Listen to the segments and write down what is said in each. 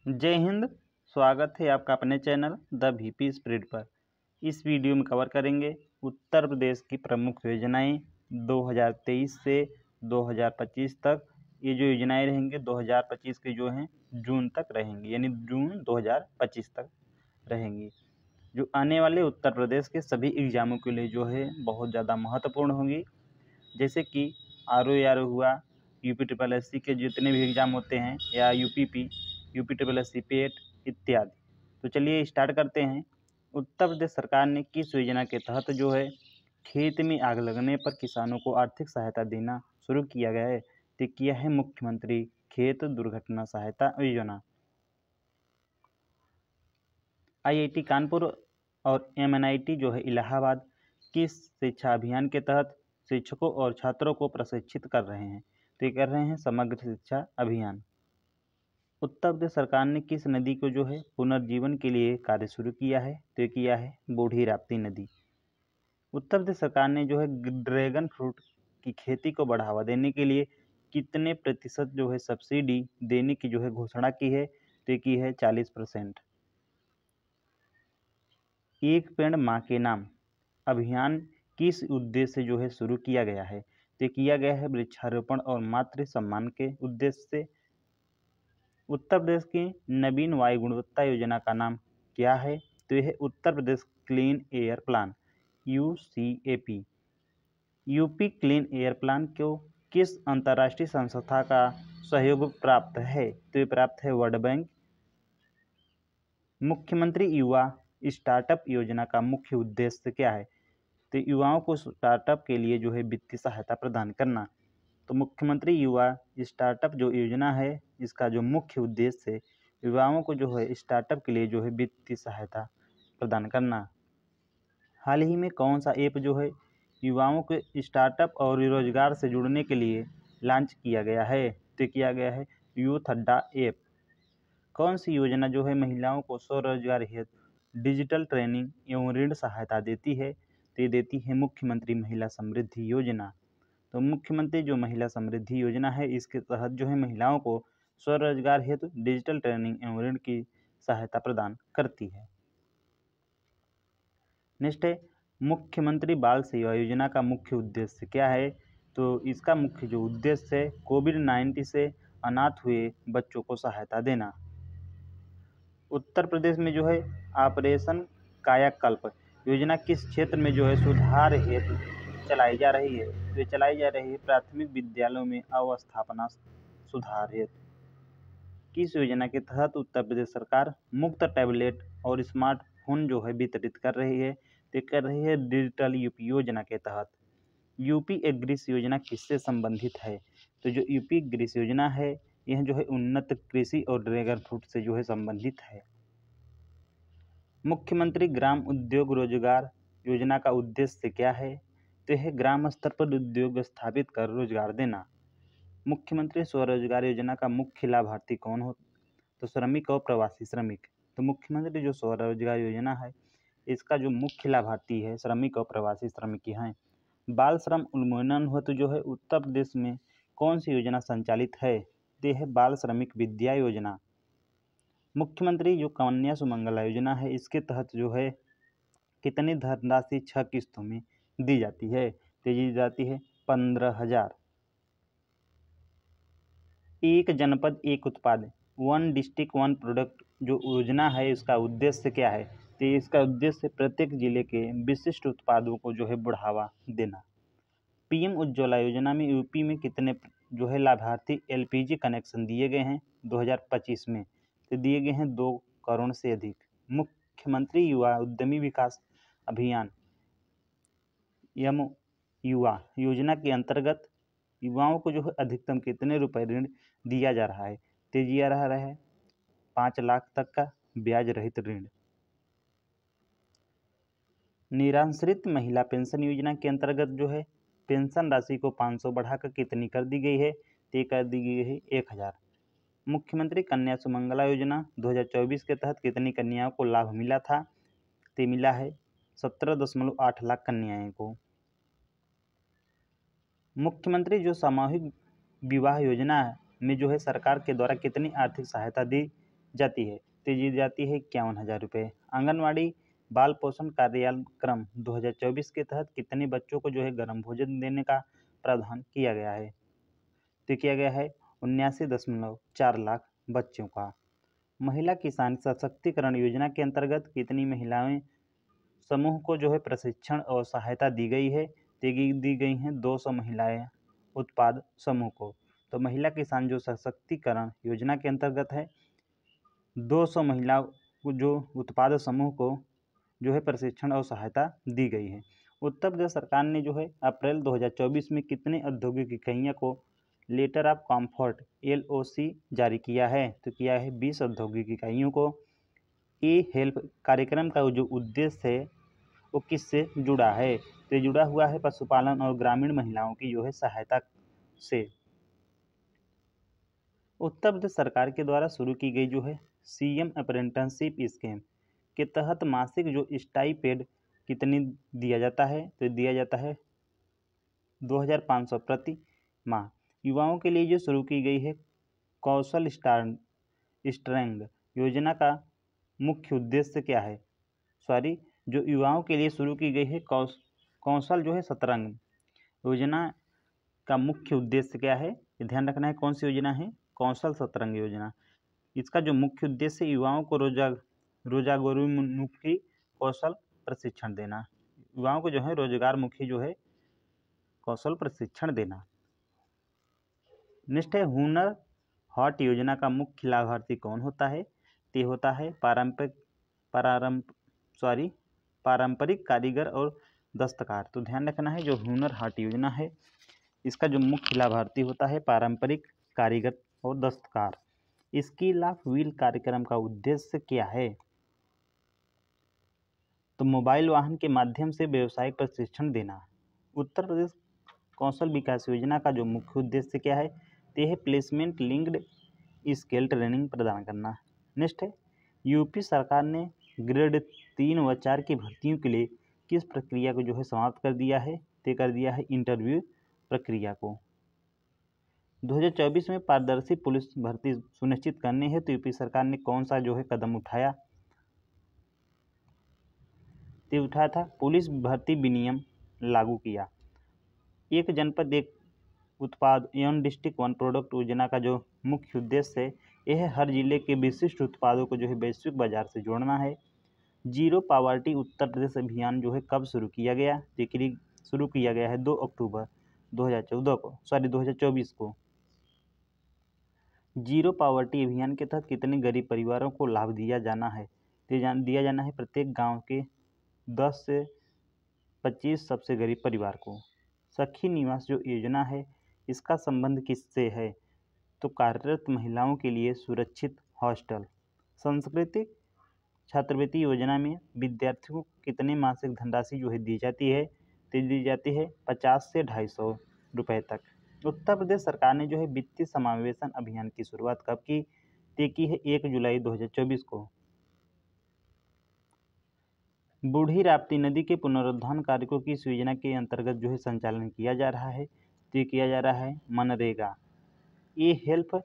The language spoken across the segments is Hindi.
जय हिंद। स्वागत है आपका अपने चैनल द वीपी स्प्रेड पर। इस वीडियो में कवर करेंगे उत्तर प्रदेश की प्रमुख योजनाएं 2023 से 2025 तक। ये जो योजनाएं रहेंगी 2025 के जो हैं जून तक रहेंगी, यानी जून 2025 तक रहेंगी, जो आने वाले उत्तर प्रदेश के सभी एग्जामों के लिए जो है बहुत ज़्यादा महत्वपूर्ण होंगी। जैसे कि RO हुआ, UP-SSC के जितने भी एग्ज़ाम होते हैं, या UP-SSC पेट इत्यादि। तो चलिए स्टार्ट करते हैं। उत्तर प्रदेश सरकार ने किस योजना के तहत जो है खेत में आग लगने पर किसानों को आर्थिक सहायता देना शुरू किया गया है? तो किया है मुख्यमंत्री खेत दुर्घटना सहायता योजना। IIT कानपुर और MNIT जो है इलाहाबाद किस शिक्षा अभियान के तहत शिक्षकों और छात्रों को प्रशिक्षित कर रहे हैं? तो ये कर रहे हैं समग्र शिक्षा अभियान। उत्तर प्रदेश सरकार ने किस नदी को जो है पुनर्जीवन के लिए कार्य शुरू किया है? तो ये किया है बूढ़ी राप्ती नदी। उत्तर प्रदेश सरकार ने जो है ड्रैगन फ्रूट की खेती को बढ़ावा देने के लिए कितने प्रतिशत जो है सब्सिडी देने की जो है घोषणा की है? तो ये की है 40%। एक पेड़ माँ के नाम अभियान किस उद्देश्य से जो है शुरू किया गया है? तो किया गया है वृक्षारोपण और मातृ सम्मान के उद्देश्य से। उत्तर प्रदेश की नवीन वायु गुणवत्ता योजना का नाम क्या है? तो यह है Uttar Pradesh clean air plan, UCAP। UP clean air plan को किस अंतर्राष्ट्रीय संस्था का सहयोग प्राप्त है? तो ये प्राप्त है वर्ल्ड बैंक। मुख्यमंत्री युवा स्टार्टअप योजना का मुख्य उद्देश्य क्या है? तो युवाओं को स्टार्टअप के लिए जो है वित्तीय सहायता प्रदान करना। तो मुख्यमंत्री युवा स्टार्टअप जो योजना है, इसका जो मुख्य उद्देश्य है युवाओं को जो है स्टार्टअप के लिए जो है वित्तीय सहायता प्रदान करना। हाल ही में कौन सा ऐप जो है युवाओं के स्टार्टअप और रोजगार से जुड़ने के लिए लॉन्च किया गया है? तो किया गया है यूथ अड्डा ऐप। कौन सी योजना जो है महिलाओं को स्वरोजगार हेतु डिजिटल ट्रेनिंग एवं ऋण सहायता देती है? तो ये देती है मुख्यमंत्री महिला समृद्धि योजना। तो मुख्यमंत्री जो महिला समृद्धि योजना है, इसके तहत जो है महिलाओं को स्वरोजगार हेतु डिजिटल ट्रेनिंग एवं ऋण की सहायता प्रदान करती है। नेक्स्ट है मुख्यमंत्री बाल सेवा योजना का मुख्य उद्देश्य क्या है? तो इसका मुख्य जो उद्देश्य है कोविड-19 से अनाथ हुए बच्चों को सहायता देना। उत्तर प्रदेश में जो है ऑपरेशन कायाकल्प योजना किस क्षेत्र में जो है सुधार हेतु चलाई जा रही है? तो ये चलाई जा रही है प्राथमिक विद्यालयों में अवस्थापना सुधार हेतु। किस योजना के तहत उत्तर प्रदेश सरकार मुफ्त टैबलेट और स्मार्टफोन जो है वितरित कर रही है? तो कर रही है डिजिटल यूपी योजना के तहत। यूपी एग्रीस योजना किससे संबंधित है? तो जो यूपी एग्रीस योजना है यह जो है उन्नत कृषि और ड्रैगन फ्रूट से जो है संबंधित है। मुख्यमंत्री ग्राम उद्योग रोजगार योजना का उद्देश्य क्या है? तो यह ग्राम स्तर पर उद्योग स्थापित कर रोजगार देना। मुख्यमंत्री स्वरोजगार योजना का मुख्य लाभार्थी कौन हो? तो श्रमिक और प्रवासी श्रमिक। तो मुख्यमंत्री जो स्वरोजगार योजना है, इसका जो मुख्य लाभार्थी है श्रमिक और प्रवासी श्रमिक हैं। बाल श्रम उन्मूलन हेतु जो है उत्तर प्रदेश में कौन सी योजना संचालित है? तो यह है बाल श्रमिक विद्या योजना। मुख्यमंत्री जो कन्या सुमंगला योजना है, इसके तहत जो है कितनी धनराशि 6 किस्तों में दी जाती है? तो दी जाती है 15,000। एक जनपद एक उत्पाद, वन डिस्ट्रिक्ट वन प्रोडक्ट जो योजना है, इसका उद्देश्य क्या है? तो इसका उद्देश्य प्रत्येक जिले के विशिष्ट उत्पादों को जो है बढ़ावा देना। PM उज्ज्वला योजना में यूपी में कितने जो है लाभार्थी LPG कनेक्शन दिए गए हैं 2025 में? तो दिए गए हैं 2 करोड़ से अधिक। मुख्यमंत्री युवा उद्यमी विकास अभियान युवा योजना के अंतर्गत युवाओं को जो है अधिकतम कितने रुपए ऋण दिया जा रहा है? तो दिया रहा है 5 लाख तक का ब्याज रहित ऋण। निराश्रित महिला पेंशन योजना के अंतर्गत जो है पेंशन राशि को 500 बढ़ाकर कितनी कर दी गई है? तो कर दी गई है 1000। मुख्यमंत्री कन्या सुमंगला योजना 2024 के तहत कितनी कन्याओं को लाभ मिला था? तो मिला है 17.8 लाख कन्याओं को। मुख्यमंत्री जो सामूहिक विवाह योजना में जो है सरकार के द्वारा कितनी आर्थिक सहायता दी जाती है तो दी जाती है 51,000 रुपये। आंगनवाड़ी बाल पोषण कार्यक्रम 2024 के तहत कितने बच्चों को जो है गर्म भोजन देने का प्रावधान किया गया है? तो किया गया है 79.4 लाख बच्चों का। महिला किसान सशक्तिकरण योजना के अंतर्गत कितनी महिलाएं समूह को जो है प्रशिक्षण और सहायता दी गई है? दी गई हैं 200 महिलाएं उत्पाद समूह को। तो महिला किसान जो सशक्तिकरण योजना के अंतर्गत है 200 महिला जो उत्पाद समूह को जो है प्रशिक्षण और सहायता दी गई है। उत्तर प्रदेश सरकार ने जो है अप्रैल 2024 में कितने औद्योगिक इकाइयों को लेटर ऑफ कंफर्ट LOC जारी किया है? तो किया है 20 औद्योगिक इकाइयों को। ई हेल्प कार्यक्रम का जो उद्देश्य है वो किससे जुड़ा है? तो जुड़ा हुआ है पशुपालन और ग्रामीण महिलाओं की जो है सहायता से। उत्तर प्रदेश सरकार के द्वारा शुरू की गई जो है CM अप्रेंटिसशिप स्कीम के तहत मासिक जो स्टाइपेंड कितनी दिया जाता है? तो दिया जाता है 2,500 प्रति माह। युवाओं के लिए जो शुरू की गई है कौशल स्ट्रेंग योजना का मुख्य उद्देश्य क्या है? जो युवाओं के लिए शुरू की गई है कौशल जो है शतरंग योजना का मुख्य उद्देश्य क्या है? ध्यान रखना है कौन सी योजना है? कौशल शतरंग योजना। इसका जो मुख्य उद्देश्य युवाओं को रोजगारोन्मुखी कौशल प्रशिक्षण देना। युवाओं को जो है रोजगारमुखी जो है कौशल प्रशिक्षण देना। नेक्स्ट है हुनर हाट योजना का मुख्य लाभार्थी कौन होता है? ते होता है पारंपरिक कारीगर और दस्तकार। तो ध्यान रखना है जो हुनर हाट योजना है इसका जो मुख्य लाभार्थी होता है पारंपरिक कारीगर और दस्तकार। स्किल ऑफ व्हील कार्यक्रम का उद्देश्य क्या है? तो मोबाइल वाहन के माध्यम से व्यावसायिक प्रशिक्षण देना। उत्तर प्रदेश कौशल विकास योजना का जो मुख्य उद्देश्य क्या है? तो यह प्लेसमेंट लिंक्ड स्किल ट्रेनिंग प्रदान करना। नेक्स्ट है यूपी सरकार ने ग्रेड 3 व 4 की भर्तियों के लिए किस प्रक्रिया को जो है समाप्त कर दिया है? तय कर दिया है इंटरव्यू प्रक्रिया को। 2024 में पारदर्शी पुलिस भर्ती सुनिश्चित करने हेतु यूपी सरकार ने कौन सा जो है कदम उठाया? तो उठाया था पुलिस भर्ती विनियम लागू किया। एक जनपद एक उत्पाद एवं डिस्ट्रिक्ट वन प्रोडक्ट योजना का जो मुख्य उद्देश्य है यह हर जिले के विशिष्ट उत्पादों को जो है वैश्विक बाजार से जोड़ना है। जीरो पावर्टी उत्तर प्रदेश अभियान जो है कब शुरू किया गया? शुरू किया गया है 2 अक्टूबर 2024 को। जीरो पावर्टी अभियान के तहत कितने गरीब परिवारों को लाभ दिया जाना है? दिया जाना है प्रत्येक गांव के 10 से 25 सबसे गरीब परिवार को। सखी निवास जो योजना है इसका संबंध किससे है? तो कार्यरत महिलाओं के लिए सुरक्षित हॉस्टल। सांस्कृतिक छात्रवृत्ति योजना में विद्यार्थियों को कितने मासिक धनराशि जो है दी जाती है? तो दी जाती है 50 से 250 रुपये तक। उत्तर प्रदेश सरकार ने जो है वित्तीय समावेशन अभियान की शुरुआत कब की? तय की है 1 जुलाई 2024 को। बूढ़ी राप्ती नदी के पुनरुद्धार कार्य को किस योजना के अंतर्गत जो है संचालन किया जा रहा है? तो किया जा रहा है मनरेगा। ये हेल्प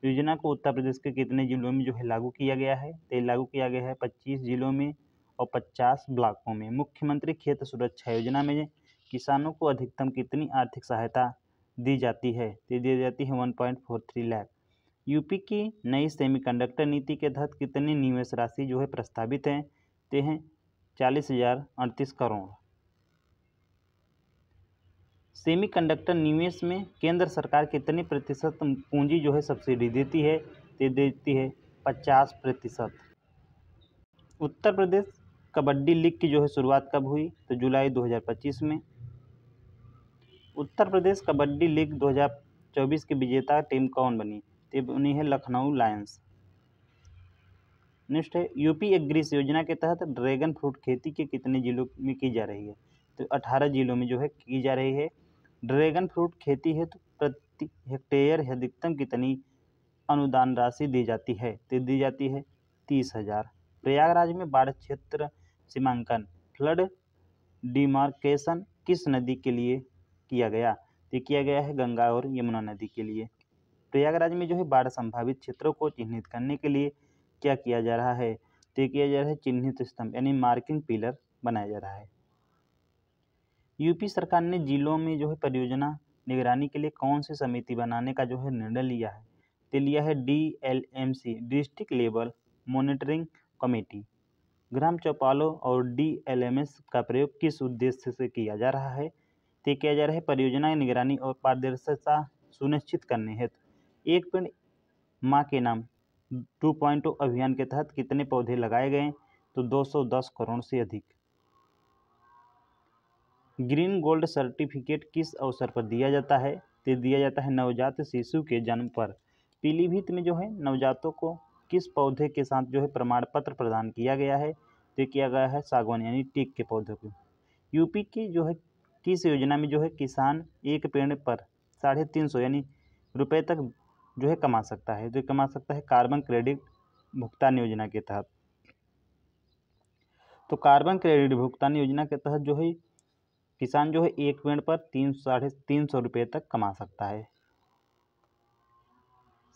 योजना को उत्तर प्रदेश के कितने जिलों में जो है लागू किया गया है? तो लागू किया गया है 25 जिलों में और 50 ब्लॉकों में। मुख्यमंत्री खेत सुरक्षा योजना में किसानों को अधिकतम कितनी आर्थिक सहायता दी जाती है? तो दी जाती है 1.43 लाख। यूपी की नई सेमीकंडक्टर नीति के तहत कितनी निवेश राशि जो है प्रस्तावित है? ते हैं 40,038 करोड़। सेमीकंडक्टर निवेश में केंद्र सरकार कितने प्रतिशत पूंजी जो है सब्सिडी देती है? तो देती है 50%। उत्तर प्रदेश कबड्डी लीग की जो है शुरुआत कब हुई? तो जुलाई 2025 में। उत्तर प्रदेश कबड्डी लीग 2024 की विजेता टीम कौन बनी? तो बनी है लखनऊ लायंस। नेक्स्ट है यूपी एग्रीस योजना के तहत ड्रैगन फ्रूट खेती के कितने जिलों में की जा रही है? तो 18 जिलों में जो है की जा रही है। ड्रैगन फ्रूट खेती है तो प्रति हेक्टेयर अधिकतम कितनी अनुदान राशि दी जाती है? तो दी जाती है 30,000। प्रयागराज में बाढ़ क्षेत्र सीमांकन फ्लड डिमार्केशन किस नदी के लिए किया गया? तो किया गया है गंगा और यमुना नदी के लिए। प्रयागराज में जो है बाढ़ संभावित क्षेत्रों को चिन्हित करने के लिए क्या किया जा रहा है? तो ये किया जा रहा है चिन्हित स्तंभ यानी मार्किंग पिलर बनाया जा रहा है। यूपी सरकार ने जिलों में जो है परियोजना निगरानी के लिए कौन सी समिति बनाने का जो है निर्णय लिया है? तो लिया है DLMC, district level monitoring committee. ग्राम चौपालों और DLMS का प्रयोग किस उद्देश्य से किया जा रहा है? तो किया जा रहा है परियोजना निगरानी और पारदर्शिता सुनिश्चित करने हेतु। एक पेड़ माँ के नाम 2.0 अभियान के तहत कितने पौधे लगाए गए? तो 210 करोड़ से अधिक। ग्रीन गोल्ड सर्टिफिकेट किस अवसर पर दिया जाता है? तो दिया जाता है नवजात शिशु के जन्म पर। पीलीभीत में जो है नवजातों को किस पौधे के साथ जो है प्रमाण पत्र प्रदान किया गया है? तो किया गया है सागवान यानी टीक के पौधे को। यूपी की जो है किस योजना में जो है किसान एक पेड़ पर 350 यानी रुपये तक जो है कमा सकता है? तो कमा सकता है कार्बन क्रेडिट भुगतान योजना के तहत। तो कार्बन क्रेडिट भुगतान योजना के तहत जो है किसान जो है एक पेड़ पर 300-350 रुपये तक कमा सकता है।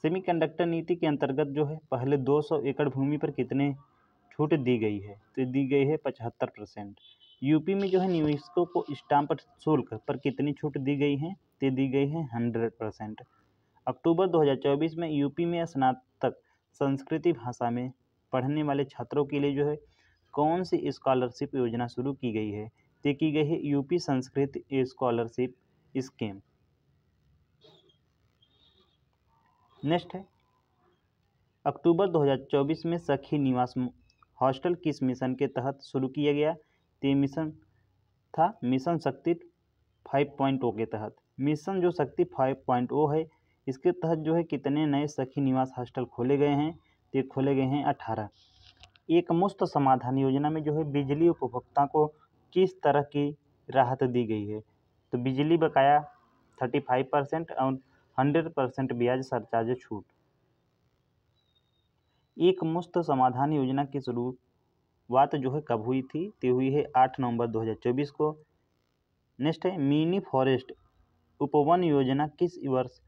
सेमीकंडक्टर नीति के अंतर्गत जो है पहले 200 एकड़ भूमि पर कितने छूट दी गई है? तो दी गई है 75%। यूपी में जो है निवेशकों को स्टाम्प शुल्क पर कितनी छूट दी गई है? तो दी गई है 100%। अक्टूबर 2024 में यूपी में स्नातक संस्कृति भाषा में पढ़ने वाले छात्रों के लिए जो है कौन सी स्कॉलरशिप योजना शुरू की गई है? तो की गई है UP Sanskrit scholarship scheme. Next है अक्टूबर 2024 में सखी निवास हॉस्टल किस मिशन के तहत शुरू किया गया? तो मिशन था मिशन शक्ति 5.0 के तहत। मिशन जो शक्ति 5.0 है इसके तहत जो है कितने नए सखी निवास हॉस्टल खोले गए हैं? तो खोले गए हैं 18। एक मुफ्त समाधान योजना में जो है बिजली उपभोक्ता को किस तरह की राहत दी गई है? तो बिजली बकाया 35% और 100% ब्याज सरचार्ज छूट। एक मुफ्त समाधान योजना की शुरुआत जो है कब हुई थी? तो हुई है 8 नवंबर 2024 को। नेक्स्ट है मिनी फॉरेस्ट उपवन योजना किस वर्ष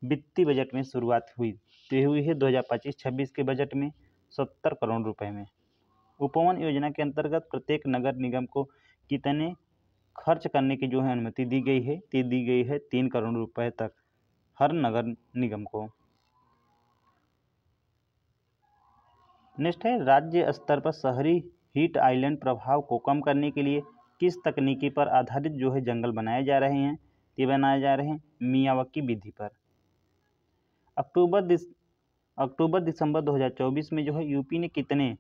वित्तीय बजट में शुरुआत हुई? तो हुई है 2025-26 के बजट में 70 करोड़ रुपए में। उपवन योजना के अंतर्गत प्रत्येक नगर निगम को कितने खर्च करने की जो है अनुमति दी गई है? तो दी गई है 3 करोड़ रुपए तक हर नगर निगम को। नेक्स्ट है राज्य स्तर पर शहरी हीट आइलैंड प्रभाव को कम करने के लिए किस तकनीकी पर आधारित जो है जंगल बनाए जा रहे हैं? ये बनाए जा रहे हैं मियावाकी विधि पर। अक्टूबर दिसंबर 2024 में जो है यूपी ने कितने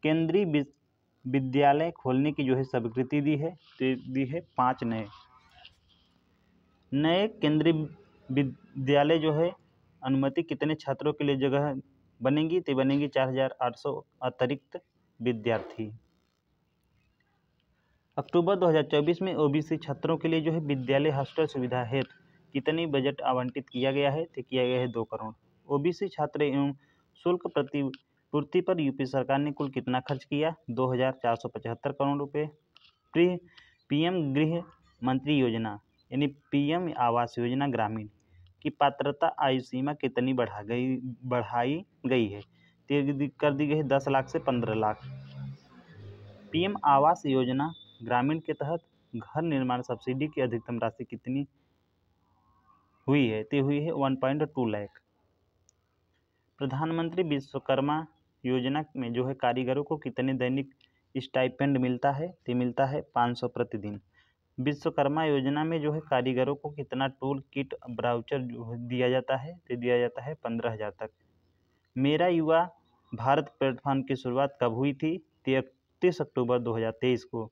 केंद्रीय विद्यालय खोलने की जो है स्वीकृति दी है? तो दी है 5 नए केंद्रीय विद्यालय जो है अनुमति कितने छात्रों के लिए जगह बनेंगी? तो बनेंगी 4800 अतिरिक्त विद्यार्थी। अक्टूबर 2024 में ओबीसी छात्रों के लिए जो है विद्यालय हॉस्टल सुविधा हेतु कितनी बजट आवंटित किया गया है? तो किया गया है 2 करोड़। ओबीसी छात्र एवं शुल्क प्रतिपूर्ति पर यूपी सरकार ने कुल कितना खर्च किया? 2475 करोड़ रुपये। पीएम गृह मंत्री योजना यानी पीएम आवास योजना ग्रामीण की पात्रता आयु सीमा कितनी बढ़ाई गई है? तो कर दी गई है 10 लाख से 15 लाख। पीएम आवास योजना ग्रामीण के तहत घर निर्माण सब्सिडी की अधिकतम राशि कितनी हुई है? तो हुई है 1.2 लाख। प्रधानमंत्री विश्वकर्मा योजना में जो है कारीगरों को कितने दैनिक स्टाइपेंड मिलता है? तो मिलता है 500 प्रतिदिन। विश्वकर्मा योजना में जो है कारीगरों को कितना टूल किट ब्राउचर जो दिया जाता है? तो दिया जाता है 15,000 तक। मेरा युवा भारत प्लेटफॉर्म की शुरुआत कब हुई थी? 31 अक्टूबर 2023 को।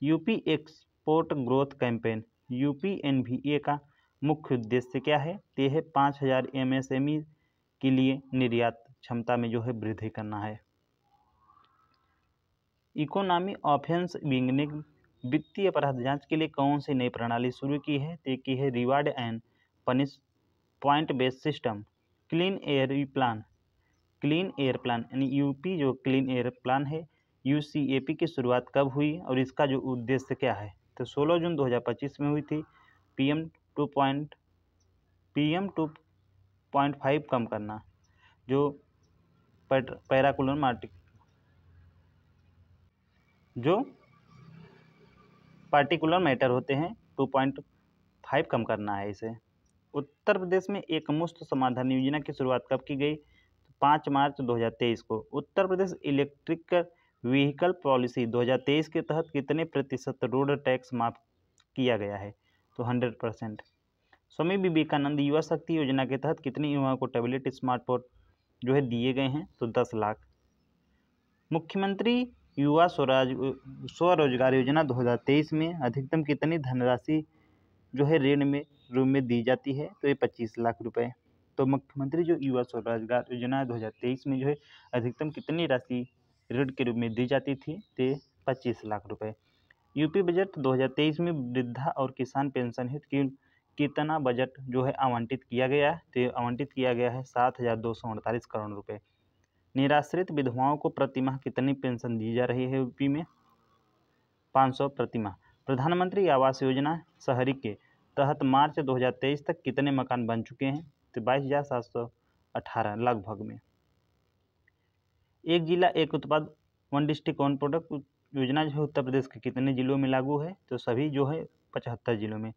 UP export growth campaign UPNVA का मुख्य उद्देश्य क्या है? तो है 5000 MSME के लिए निर्यात क्षमता में जो है वृद्धि करना है। इकोनॉमी ऑफेंस विंग ने वित्तीय अपराध जांच के लिए कौन सी नई प्रणाली शुरू की है? तो की है reward and punish point based system. Clean air plan यानी यूपी जो क्लीन एयर प्लान है UCAP की शुरुआत कब हुई और इसका जो उद्देश्य क्या है? तो 16 जून 2025 में हुई थी। PM 2.5 कम करना जो पैराकुलर जो पार्टिकुलर मैटर होते हैं 2.5 कम करना है इसे। उत्तर प्रदेश में एक मुफ्त समाधान योजना की शुरुआत कब की गई? 5 मार्च 2023 को। Uttar Pradesh electric vehicle policy 2023 के तहत कितने प्रतिशत रोड टैक्स माफ किया गया है? तो 100%। स्वामी विवेकानंद युवा शक्ति योजना के तहत कितने युवाओं को टैबलेट स्मार्टफोन जो है दिए गए हैं? तो 10 लाख। मुख्यमंत्री युवा स्वरोजगार योजना 2023 में अधिकतम कितनी धनराशि जो है ऋण में रूप में दी जाती है? तो ये 25 लाख रुपए। तो मुख्यमंत्री जो युवा स्वरोजगार योजना 2023 में जो है अधिकतम कितनी राशि ऋण के रूप में दी जाती थी? तो 25 लाख रुपए। यूपी बजट 2023 में वृद्धा और किसान पेंशन हेतु कितना बजट जो है आवंटित किया गया है? तो आवंटित किया गया है 7,248 करोड़ रुपए। निराश्रित विधवाओं को प्रतिमाह कितनी पेंशन दी जा रही है यूपी में? 500 प्रतिमाह। प्रधानमंत्री आवास योजना शहरी के तहत मार्च 2023 तक कितने मकान बन चुके हैं? तो 22,718 लगभग में। एक जिला एक उत्पाद वन डिस्ट्रिक्ट वन प्रोडक्ट योजना जो है उत्तर प्रदेश के कितने जिलों में लागू है? तो सभी जो है 75 जिलों में।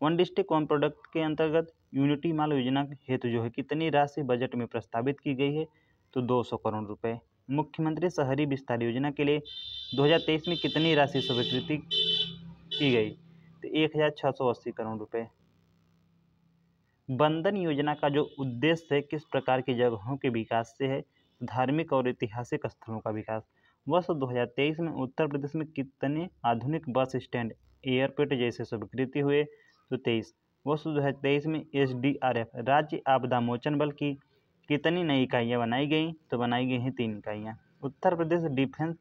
वन डिस्ट्रिक्ट वन प्रोडक्ट के अंतर्गत यूनिटी माल योजना हेतु जो है कितनी राशि बजट में प्रस्तावित की गई है? तो 200 करोड़ रुपए। मुख्यमंत्री शहरी विस्तार योजना के लिए 2023 में कितनी राशि स्वीकृति की गई? तो 1,680 करोड़ रुपए। बंधन योजना का जो उद्देश्य है किस प्रकार की जगहों के विकास से है? धार्मिक और ऐतिहासिक स्थलों का विकास। वर्ष 2023 में उत्तर प्रदेश में कितने आधुनिक बस स्टैंड एयरपोर्ट जैसे स्वीकृति हुए? तो 23। वर्ष 2023 में SDRF राज्य आपदा मोचन बल की कितनी नई इकाइयाँ बनाई गई? तो बनाई गई हैं 3 इकाइयाँ। Uttar Pradesh defence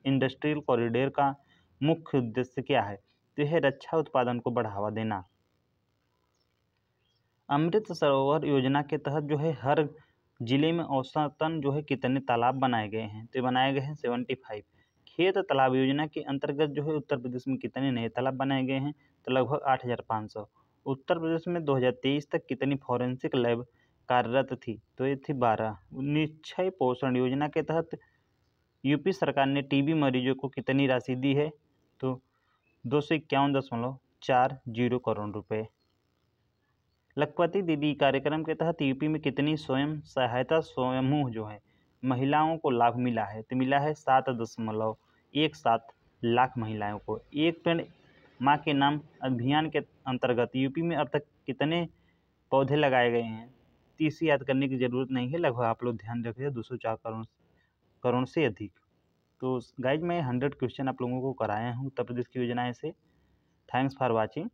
industrial corridor का मुख्य उद्देश्य क्या है? तो यह रक्षा उत्पादन को बढ़ावा देना। अमृत सरोवर योजना के तहत जो है हर जिले में औसतन जो है कितने तालाब बनाए गए हैं? तो बनाए गए हैं 75। खेत तालाब योजना के अंतर्गत जो है उत्तर प्रदेश में कितने नए तालाब बनाए गए हैं? तो लगभग 8,500। उत्तर प्रदेश में 2023 तक कितनी फॉरेंसिक लैब कार्यरत थी? तो ये थी 12। निश्चय पोषण योजना के तहत यूपी सरकार ने टीबी मरीजों को कितनी राशि दी है? तो 251.40 करोड़ रुपए। लखपति दीदी कार्यक्रम के तहत यूपी में कितनी स्वयं सहायता समूह जो है महिलाओं को लाभ मिला है? तो मिला है 7.17 लाख महिलाओं को। एक पेड़ माँ के नाम अभियान के अंतर्गत यूपी में अब तक कितने पौधे लगाए गए हैं? तो इसे याद करने की ज़रूरत नहीं है, लगभग आप लोग ध्यान रखिए 204 करोड़ से अधिक। तो गाइज मैं 100 क्वेश्चन आप लोगों को कराया हूँ उत्तर प्रदेश की योजनाएं से। Thanks for watching.